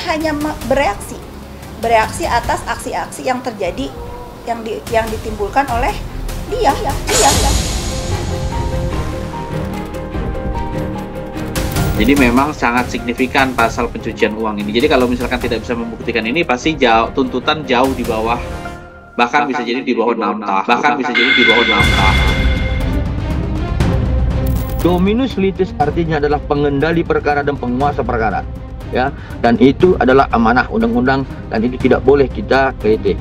hanya bereaksi atas aksi-aksi yang terjadi, yang ditimbulkan oleh dia. Jadi memang sangat signifikan pasal pencucian uang ini. Jadi kalau misalkan tidak bisa membuktikan ini, pasti tuntutan jauh di bawah, bahkan bisa jadi di bawah 6 tahun. Dominus litis artinya adalah pengendali perkara dan penguasa perkara, ya. Dan itu adalah amanah undang-undang dan itu tidak boleh kita kritik.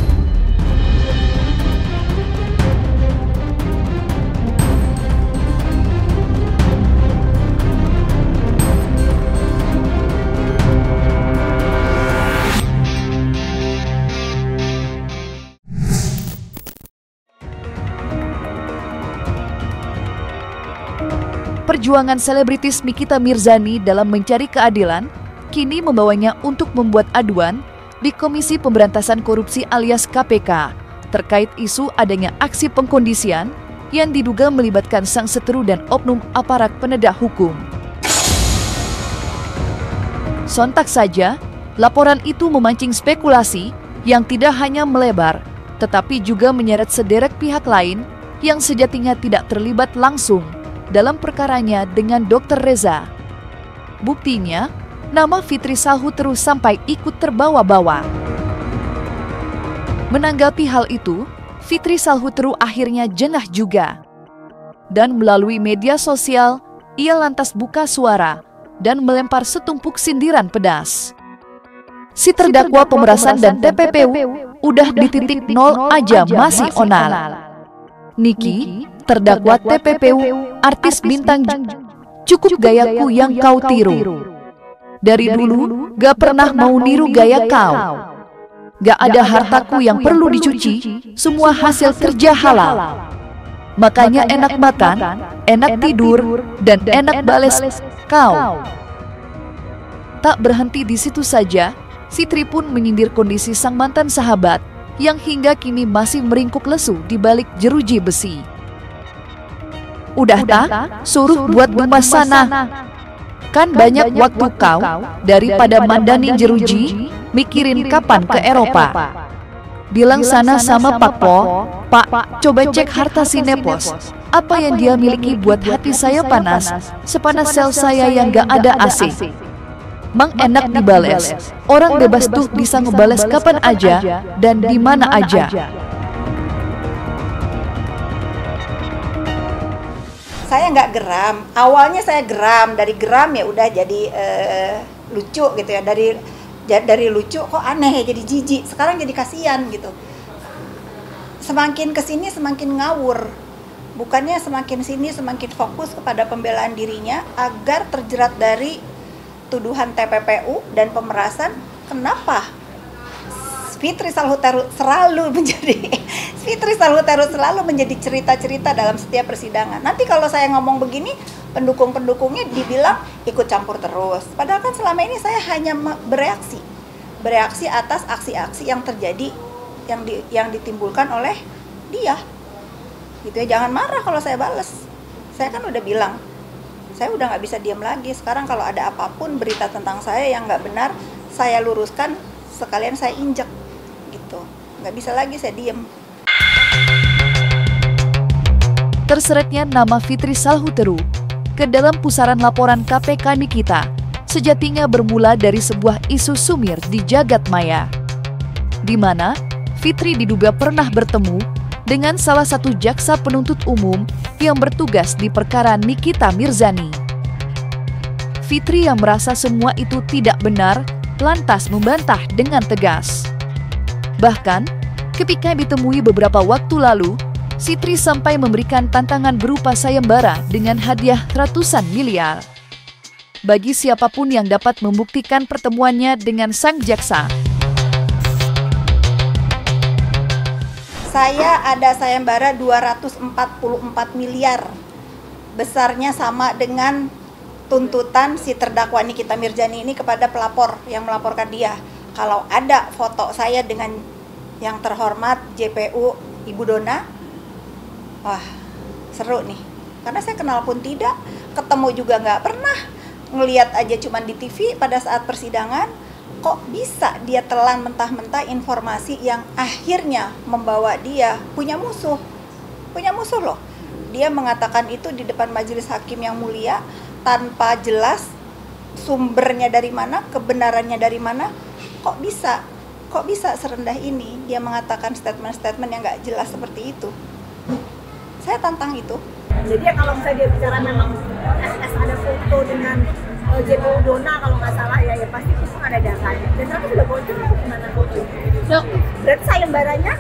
Perjuangan selebritis Nikita Mirzani dalam mencari keadilan kini membawanya untuk membuat aduan di Komisi Pemberantasan Korupsi alias KPK terkait isu adanya aksi pengkondisian yang diduga melibatkan sang seteru dan oknum aparat penegak hukum. Sontak saja, laporan itu memancing spekulasi yang tidak hanya melebar, tetapi juga menyeret sederet pihak lain yang sejatinya tidak terlibat langsung dalam perkaranya dengan Dr. Reza. Buktinya, nama Fitri Salhu terus sampai ikut terbawa-bawa. Menanggapi hal itu, Fitri Salhu akhirnya jengah juga. Dan melalui media sosial, ia lantas buka suara dan melempar setumpuk sindiran pedas. Si terdakwa pemerasan dan TPPU udah di titik nol aja masih onal. Niki, terdakwa TPPU, artis bintang, cukup gayaku yang kau tiru. Dari dulu, gak pernah mau niru gaya kau. Gak ada hartaku yang perlu dicuci, semua hasil kerja halal. Makanya enak makan, enak tidur, dan enak bales kau. Tak berhenti di situ saja, Fitri pun menyindir kondisi sang mantan sahabat yang hingga kini masih meringkuk lesu di balik jeruji besi. Udah tak, suruh buat gemas sana. Kan banyak waktu kau daripada mandani jeruji, mikirin kapan ke Eropa. Bilang sana sama Pak Po, Pak, coba cek harta si Nepos. Apa yang dia miliki buat hati saya panas, sepanas sel saya yang gak ada AC. Mang enak dibales, orang bebas tuh bisa ngebales kapan aja dan di mana aja. Saya nggak geram, awalnya saya geram, dari geram ya udah jadi lucu gitu ya, dari lucu kok aneh ya jadi jijik, sekarang jadi kasihan gitu. Semakin kesini semakin ngawur, bukannya semakin sini semakin fokus kepada pembelaan dirinya agar terjerat dari tuduhan TPPU dan pemerasan. Kenapa Fitri Salhu selalu menjadi cerita-cerita dalam setiap persidangan. Nanti kalau saya ngomong begini, pendukung-pendukungnya dibilang ikut campur terus. Padahal kan selama ini saya hanya bereaksi atas aksi-aksi yang terjadi, yang ditimbulkan oleh dia. Gitu ya, jangan marah kalau saya bales. Saya kan udah bilang, saya udah nggak bisa diam lagi. Sekarang kalau ada apapun berita tentang saya yang nggak benar, saya luruskan, sekalian saya injek gitu. Nggak bisa lagi saya diem. Terseretnya nama Fitri Salhu ke dalam pusaran laporan KPK Nikita sejatinya bermula dari sebuah isu sumir di jagat maya, di mana Fitri diduga pernah bertemu dengan salah satu jaksa penuntut umum yang bertugas di perkara Nikita Mirzani. Fitri yang merasa semua itu tidak benar, lantas membantah dengan tegas. Bahkan, ketika ditemui beberapa waktu lalu, Fitri sampai memberikan tantangan berupa sayembara dengan hadiah ratusan miliar bagi siapapun yang dapat membuktikan pertemuannya dengan sang jaksa. Saya ada sayembara 244 miliar. Besarnya sama dengan tuntutan si terdakwa Nikita Mirzani ini kepada pelapor yang melaporkan dia. Kalau ada foto saya dengan yang terhormat JPU Ibu Dona, wah seru nih. Karena saya kenal pun tidak, ketemu juga nggak pernah, ngelihat aja cuma di TV pada saat persidangan. kok bisa dia telan mentah-mentah informasi yang akhirnya membawa dia punya musuh loh. Dia mengatakan itu di depan majelis hakim yang mulia tanpa jelas sumbernya dari mana, kebenarannya dari mana. Kok bisa serendah ini dia mengatakan statement-statement yang nggak jelas seperti itu. Saya tantang itu. Jadi ya kalau misalnya dia bicara memang SS ada foto dengan JP Udona kalau nggak salah ya pasti itu ada datanya. Dan aku sudah bocor gimana foto. Berarti sayembaranya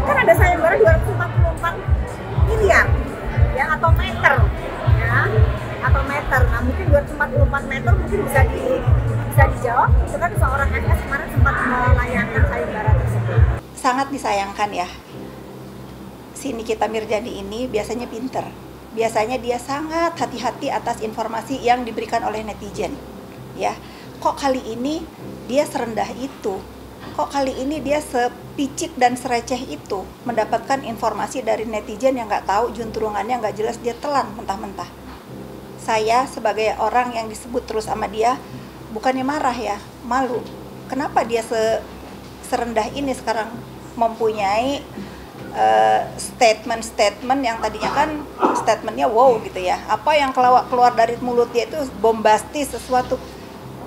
kan ada sayembara 244 miliar ya atau meter ya atau meter. Nah mungkin 244 meter mungkin bisa dijawab. Itu kan seorang SS kemarin sempat melayangkan sayembara tersebut. Sangat disayangkan ya. Si Nikita Mirzani ini biasanya pinter. Biasanya dia sangat hati-hati atas informasi yang diberikan oleh netizen. Ya, kok kali ini dia serendah itu? Kok kali ini dia sepicik dan sereceh itu mendapatkan informasi dari netizen yang nggak tahu juntrungannya, nggak jelas, dia telan mentah-mentah. Saya sebagai orang yang disebut terus sama dia, bukannya marah ya, malu. Kenapa dia serendah ini sekarang mempunyai statement-statement yang tadinya kan statementnya wow gitu ya, apa yang keluar dari mulut dia itu bombastis sesuatu.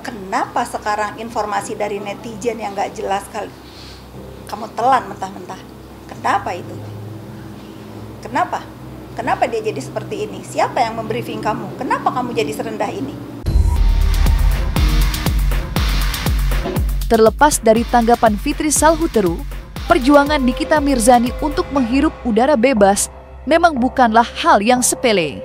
Kenapa sekarang informasi dari netizen yang nggak jelas kali kamu telan mentah-mentah? Kenapa itu? Kenapa dia jadi seperti ini? Siapa yang membriefing kamu? Kenapa kamu jadi serendah ini? Terlepas dari tanggapan Fitri Salhuteru, perjuangan Nikita Mirzani untuk menghirup udara bebas memang bukanlah hal yang sepele.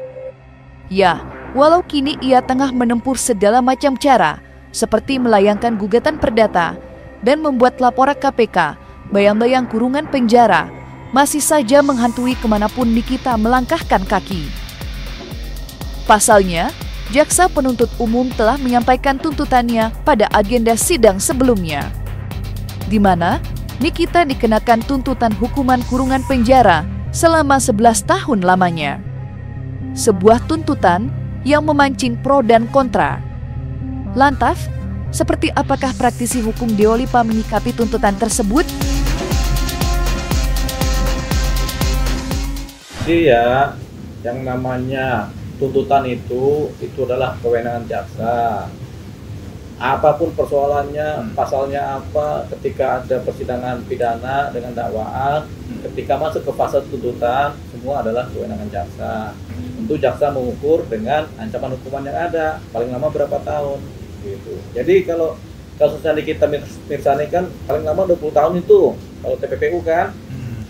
Ya, walau kini ia tengah menempuh segala macam cara, seperti melayangkan gugatan perdata dan membuat laporan KPK, bayang-bayang kurungan penjara, masih saja menghantui kemanapun Nikita melangkahkan kaki. Pasalnya, Jaksa Penuntut Umum telah menyampaikan tuntutannya pada agenda sidang sebelumnya, di mana Nikita dikenakan tuntutan hukuman kurungan penjara selama 11 tahun lamanya. Sebuah tuntutan yang memancing pro dan kontra. Lantas, seperti apakah praktisi hukum Deolipa menyikapi tuntutan tersebut? Jadi ya, yang namanya tuntutan itu adalah kewenangan jaksa. Apapun persoalannya, pasalnya apa, ketika ada persidangan pidana dengan dakwaan, ketika masuk ke fase tuntutan, semua adalah kewenangan jaksa. Tentu jaksa mengukur dengan ancaman hukuman yang ada, paling lama berapa tahun, gitu. Jadi kalau kasusnya Nikita Mirzani kan paling lama 20 tahun itu, kalau TPPU kan,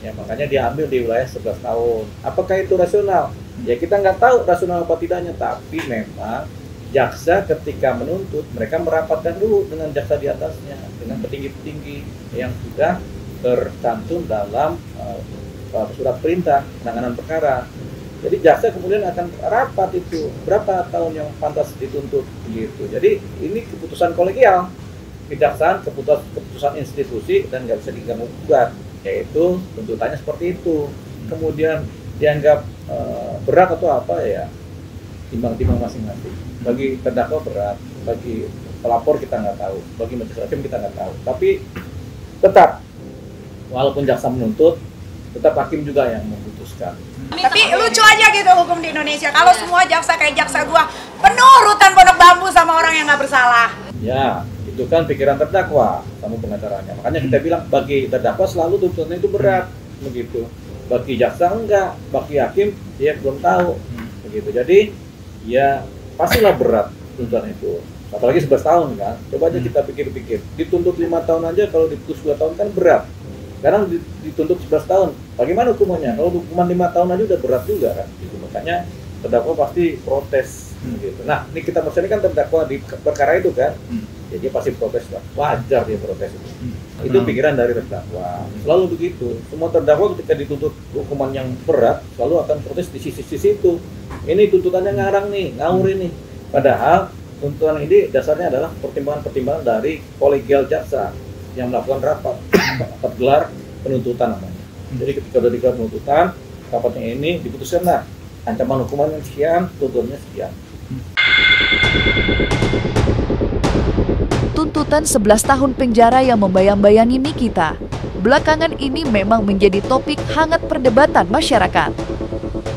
ya makanya diambil di wilayah 11 tahun. Apakah itu rasional? Ya kita nggak tahu rasional apa tidaknya, tapi memang jaksa ketika menuntut, mereka merapatkan dulu dengan jaksa di atasnya, dengan petinggi-petinggi yang sudah tercantum dalam surat perintah penanganan perkara. Jadi jaksa kemudian akan rapat itu berapa tahun yang pantas dituntut gitu. Jadi ini keputusan kolegial, kejaksaan keputusan institusi dan nggak bisa diganggu gugat, yaitu tuntutannya seperti itu. Kemudian dianggap berat atau apa ya, timbang-timbang masing-masing. Bagi terdakwa berat, bagi pelapor kita nggak tahu, bagi majelis hakim kita nggak tahu. Tapi tetap, walaupun jaksa menuntut, tetap hakim juga yang memutuskan. Tapi lucu aja gitu hukum di Indonesia. Kalau semua jaksa kayak jaksa gua penuh rutan pondok bambu sama orang yang nggak bersalah. Ya, itu kan pikiran terdakwa sama pengacaranya. Makanya kita bilang bagi terdakwa selalu tuntutannya itu berat, begitu. Bagi jaksa enggak, bagi hakim dia belum tahu, begitu. Jadi ya pastilah berat tuntutan itu. Apalagi 11 tahun kan. Coba aja kita pikir-pikir. Dituntut 5 tahun aja, kalau diputus 2 tahun kan berat. Sekarang dituntut 11 tahun. Bagaimana hukumannya? Kalau hukuman 5 tahun aja udah berat juga kan. Gitu. Makanya terdakwa pasti protes. Gitu. Nah, ini kita Mirzani kan terdakwa di perkara itu kan. Ya, dia pasti protes lah. Wajar dia protes itu. Itu pikiran dari terdakwa. Selalu begitu. Semua terdakwa ketika dituntut hukuman yang berat, selalu akan protes di sisi-sisi itu. Ini tuntutannya ngarang nih, ngawur ini. Padahal tuntutan ini dasarnya adalah pertimbangan-pertimbangan dari kolegial jaksa yang melakukan rapat gelar penuntutan namanya. Jadi ketika sudah digelar penuntutan, rapatnya ini diputuskan lah ancaman hukuman yang sekian, tuntutannya sekian. Tuntutan 11 tahun penjara yang membayang-bayangi Nikita belakangan ini memang menjadi topik hangat perdebatan masyarakat.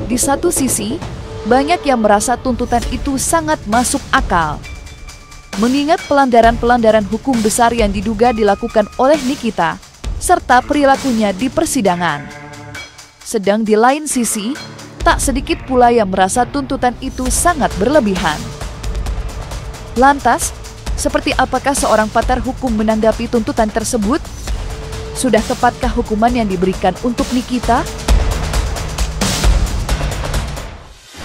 Di satu sisi, banyak yang merasa tuntutan itu sangat masuk akal. Mengingat pelanggaran-pelanggaran hukum besar yang diduga dilakukan oleh Nikita, serta perilakunya di persidangan. Sedang di lain sisi, tak sedikit pula yang merasa tuntutan itu sangat berlebihan. Lantas, seperti apakah seorang pakar hukum menanggapi tuntutan tersebut? Sudah tepatkah hukuman yang diberikan untuk Nikita?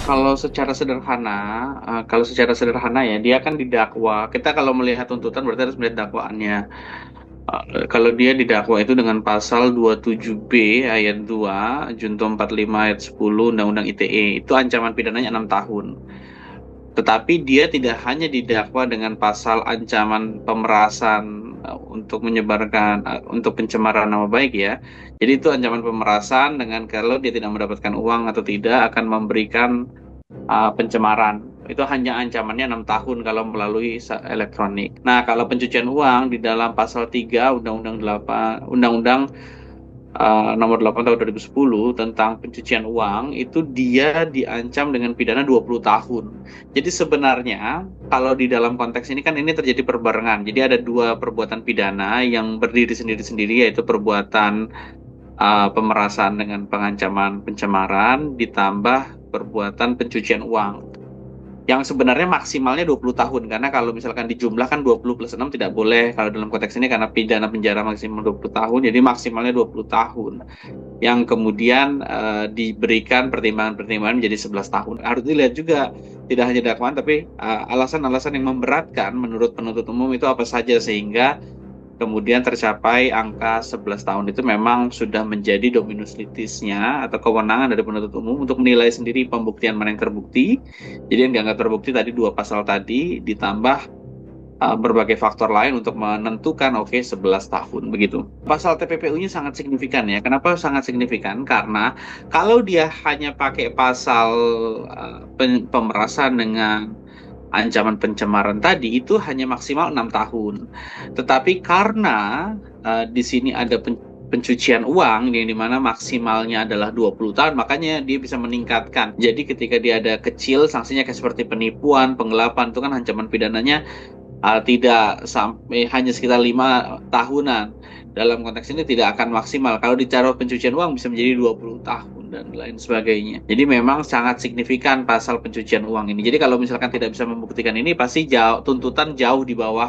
Kalau secara sederhana ya, dia kan didakwa. Kita kalau melihat tuntutan berarti harus melihat dakwaannya. Kalau dia didakwa itu dengan pasal 27B ayat 2, Junto 45 ayat 10 Undang-Undang ITE, itu ancaman pidananya 6 tahun. Tetapi dia tidak hanya didakwa dengan pasal ancaman pemerasan untuk menyebarkan, untuk pencemaran nama baik ya. Jadi itu ancaman pemerasan dengan kalau dia tidak mendapatkan uang atau tidak akan memberikan pencemaran. Itu hanya ancamannya 6 tahun kalau melalui elektronik. Nah, kalau pencucian uang di dalam pasal 3 Undang-Undang nomor 8 tahun 2010 tentang pencucian uang, itu dia diancam dengan pidana 20 tahun. Jadi sebenarnya kalau di dalam konteks ini kan ini terjadi perbarengan. Jadi ada dua perbuatan pidana yang berdiri sendiri-sendiri, yaitu perbuatan pemerasan dengan pengancaman pencemaran ditambah perbuatan pencucian uang. Yang sebenarnya maksimalnya 20 tahun, karena kalau misalkan dijumlahkan 20 plus 6 tidak boleh kalau dalam konteks ini, karena pidana penjara maksimal 20 tahun, jadi maksimalnya 20 tahun. Yang kemudian diberikan pertimbangan-pertimbangan menjadi 11 tahun. Harus dilihat juga tidak hanya dakwaan, tapi alasan-alasan yang memberatkan menurut penuntut umum itu apa saja, sehingga kemudian tercapai angka 11 tahun itu memang sudah menjadi dominus litisnya atau kewenangan dari penuntut umum untuk menilai sendiri pembuktian mana yang terbukti. Jadi yang dianggap terbukti tadi dua pasal tadi ditambah berbagai faktor lain untuk menentukan 11 tahun begitu. Pasal TPPU-nya sangat signifikan ya. Kenapa sangat signifikan? Karena kalau dia hanya pakai pasal pemerasan dengan ancaman pencemaran tadi itu hanya maksimal 6 tahun. Tetapi karena di sini ada pencucian uang yang dimana maksimalnya adalah 20 tahun, makanya dia bisa meningkatkan. Jadi ketika dia ada kecil, sanksinya kayak seperti penipuan, penggelapan, itu kan ancaman pidananya tidak sampai hanya sekitar 5 tahunan. Dalam konteks ini tidak akan maksimal. Kalau dicara pencucian uang bisa menjadi 20 tahun dan lain sebagainya. Jadi memang sangat signifikan pasal pencucian uang ini. Jadi kalau misalkan tidak bisa membuktikan ini, pasti tuntutan jauh di bawah,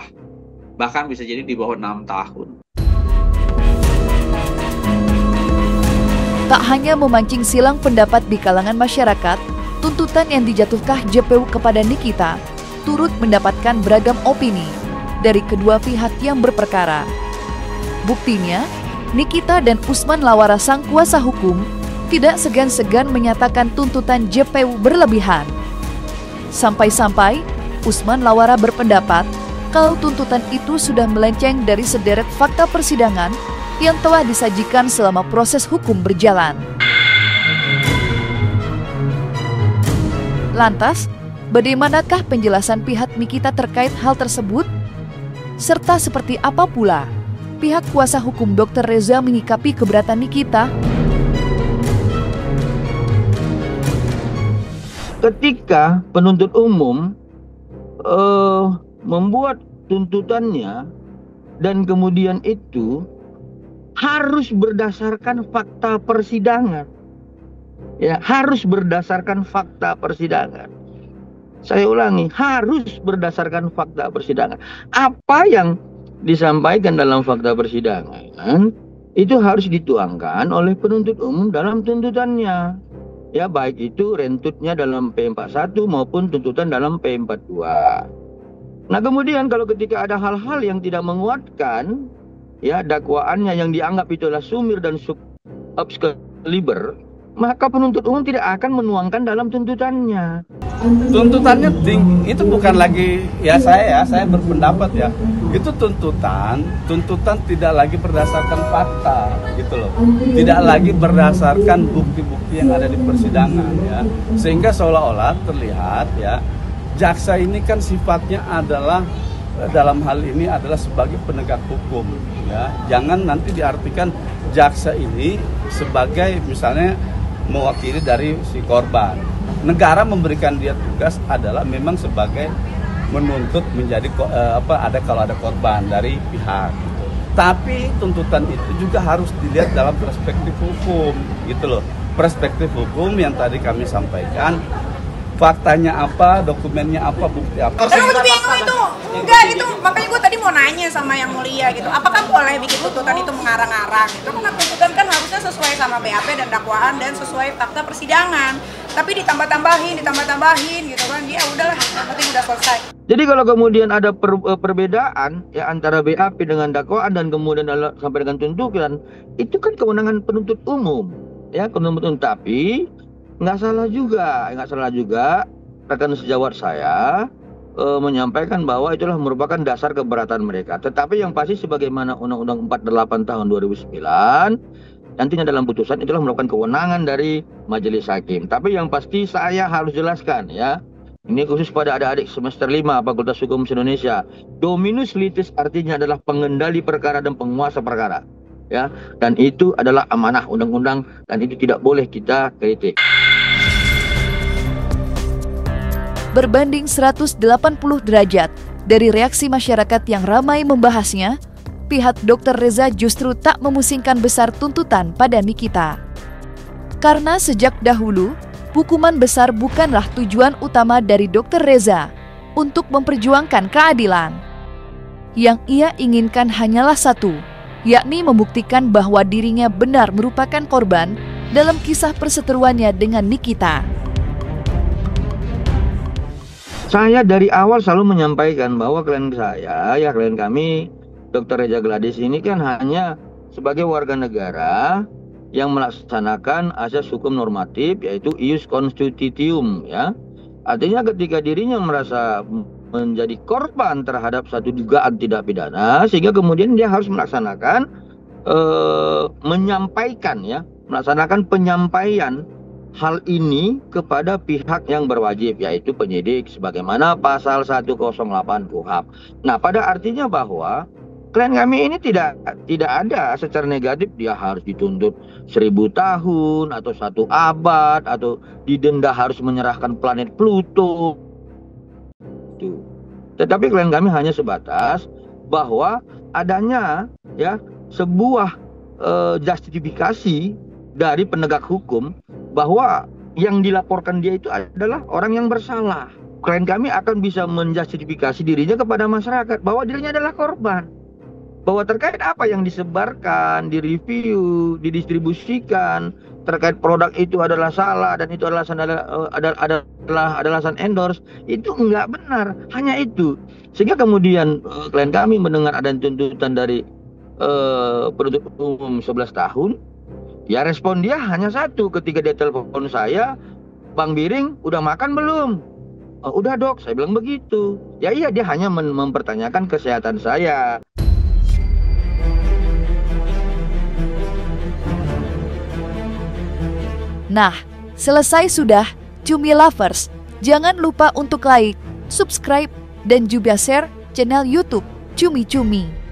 bahkan bisa jadi di bawah 6 tahun. Tak hanya memancing silang pendapat di kalangan masyarakat, tuntutan yang dijatuhkan JPU kepada Nikita turut mendapatkan beragam opini dari kedua pihak yang berperkara. Buktinya, Nikita dan Usman Lawara sang kuasa hukum tidak segan-segan menyatakan tuntutan JPU berlebihan. Sampai-sampai Usman Lawara berpendapat kalau tuntutan itu sudah melenceng dari sederet fakta persidangan yang telah disajikan selama proses hukum berjalan. Lantas, bagaimanakah penjelasan pihak Nikita terkait hal tersebut? Serta seperti apa pula pihak kuasa hukum Dr. Reza menyikapi keberatan Nikita? Ketika penuntut umum membuat tuntutannya dan kemudian itu harus berdasarkan fakta persidangan, ya, harus berdasarkan fakta persidangan. Saya ulangi, harus berdasarkan fakta persidangan. Apa yang disampaikan dalam fakta persidangan itu harus dituangkan oleh penuntut umum dalam tuntutannya. Ya, baik itu rentutnya dalam P41 maupun tuntutan dalam P42. Nah, kemudian kalau ketika ada hal-hal yang tidak menguatkan ya dakwaannya yang dianggap itu adalah sumir dan subscriber, maka penuntut umum tidak akan menuangkan dalam tuntutannya. Tuntutannya tinggi, itu bukan lagi ya saya berpendapat ya, itu tuntutan tidak lagi berdasarkan fakta gitu loh, tidak lagi berdasarkan bukti-bukti yang ada di persidangan ya, sehingga seolah-olah terlihat ya jaksa ini kan sifatnya adalah dalam hal ini adalah sebagai penegak hukum, ya. Jangan nanti diartikan jaksa ini sebagai misalnya mewakili dari si korban. Negara memberikan dia tugas adalah memang sebagai menuntut menjadi kalau ada korban dari pihak. Gitu. Tapi tuntutan itu juga harus dilihat dalam perspektif hukum, gitu loh. Perspektif hukum yang tadi kami sampaikan, faktanya apa, dokumennya apa, bukti apa. Karena gue bingung itu, enggak itu, makanya gue tadi mau nanya sama yang mulia gitu, apakah boleh bikin tuntutan itu mengarang-arang? Itu karena tuntutan kan harusnya sesuai sama BAP dan dakwaan dan sesuai fakta persidangan. Tapi ditambah-tambahin gitu kan, ya udahlah, yang penting udah selesai. Jadi kalau kemudian ada perbedaan ya antara BAP dengan dakwaan dan kemudian sampai dengan tuntutan, itu kan kewenangan penuntut umum, ya penuntut umum. Tapi nggak salah juga rekan sejawat saya menyampaikan bahwa itulah merupakan dasar keberatan mereka. Tetapi yang pasti sebagaimana Undang-Undang 48 tahun 2009 nantinya dalam putusan itulah merupakan kewenangan dari majelis hakim. Tapi yang pasti saya harus jelaskan ya, ini khusus pada adik-adik semester 5 Fakultas Hukum Indonesia. Dominus litis artinya adalah pengendali perkara dan penguasa perkara, ya. Dan itu adalah amanah undang-undang dan itu tidak boleh kita kritik. Berbanding 180 derajat dari reaksi masyarakat yang ramai membahasnya, pihak Dr. Reza justru tak memusingkan besar tuntutan pada Nikita. Karena sejak dahulu, hukuman besar bukanlah tujuan utama dari Dr. Reza untuk memperjuangkan keadilan. Yang ia inginkan hanyalah satu, yakni membuktikan bahwa dirinya benar merupakan korban dalam kisah perseteruannya dengan Nikita. Saya dari awal selalu menyampaikan bahwa klien kami, Dr. Reza Gladys ini kan hanya sebagai warga negara yang melaksanakan asas hukum normatif, yaitu ius constitutium, ya. Artinya ketika dirinya merasa menjadi korban terhadap satu dugaan tidak pidana, sehingga kemudian dia harus melaksanakan melaksanakan penyampaian hal ini kepada pihak yang berwajib, yaitu penyidik sebagaimana pasal 108 KUHP. Nah, pada artinya bahwa klien kami ini tidak ada secara negatif dia harus dituntut 1000 tahun atau 1 abad atau didenda harus menyerahkan planet Pluto. Tetapi klien kami hanya sebatas bahwa adanya ya sebuah justifikasi dari penegak hukum bahwa yang dilaporkan dia itu adalah orang yang bersalah. Klien kami akan bisa menjustifikasi dirinya kepada masyarakat bahwa dirinya adalah korban. Bahwa terkait apa yang disebarkan, direview, didistribusikan, terkait produk itu adalah salah dan itu adalah alasan endorse, itu enggak benar. Hanya itu. Sehingga kemudian klien kami mendengar ada tuntutan dari penuntut umum 11 tahun, ya respon dia hanya satu ketika dia telepon saya, Bang Biring udah makan belum? Oh, udah dok, saya bilang begitu. Ya iya, dia hanya mempertanyakan kesehatan saya. Nah, selesai sudah, Cumi Lovers. Jangan lupa untuk like, subscribe, dan juga share channel YouTube Cumi Cumi.